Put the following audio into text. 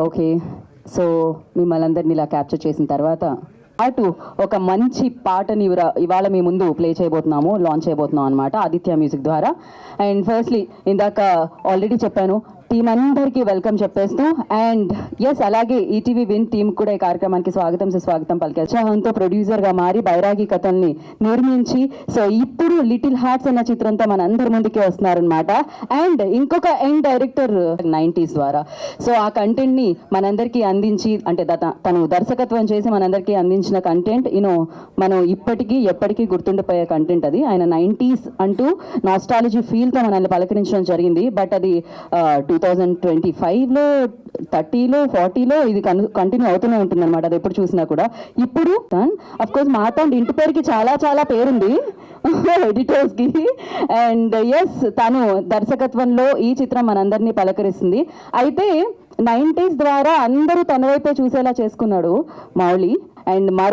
Okay, so మిమ్మల్ని అందరినీ ఇలా క్యాప్చర్ చేసిన తర్వాత అటు ఒక మంచి పాటని ఇవాళ మీ ముందు ప్లే చేయబోతున్నాము, లాంచ్ చేయబోతున్నాం అనమాట ఆదిత్య మ్యూజిక్ ద్వారా. అండ్ ఫస్ట్లీ ఇందాక ఆల్రెడీ చెప్పాను, టీం అందరికీ వెల్కమ్ చెప్పేస్తూ, అండ్ ఎస్ అలాగే ఈటీవీ విన్ టీం కూడా ఈ కార్యక్రమానికి స్వాగతం సుస్వాగతం పలికే ఉత్సాహంతో ప్రొడ్యూసర్గా మారి బైరాగి కథల్ని నిర్మించి సో ఇప్పుడు లిటిల్ హార్ట్స్ అన్న చిత్రంతో మన అందరి ముందుకే వస్తున్నారనమాట. అండ్ ఇంకొక యంగ్ డైరెక్టర్ 90s ద్వారా సో ఆ కంటెంట్ని మనందరికీ అందించి, అంటే తను దర్శకత్వం చేసి మనందరికీ అందించిన కంటెంట్ మనం ఇప్పటికీ ఎప్పటికీ గుర్తుండిపోయే కంటెంట్ అది. ఆయన 90s అంటూ నాస్టాలజీ ఫీల్తో మనల్ని పలకరించడం జరిగింది. బట్ అది 2025లో 30లో 40లో ఇది కంటిన్యూ అవుతూనే ఉంటుంది అనమాట, అది ఎప్పుడు చూసినా కూడా. ఇప్పుడు అఫ్ కోర్స్ మాతాండ్ ఇంటి పేరుకి చాలా చాలా పేరుంది ఎడిటర్స్కి. అండ్ ఎస్ తను దర్శకత్వంలో ఈ చిత్రం మనందరినీ పలకరిస్తుంది. అయితే 90s ద్వారా అందరూ తన వైపే చూసేలా చేసుకున్నాడు మౌళి. అండ్ మరో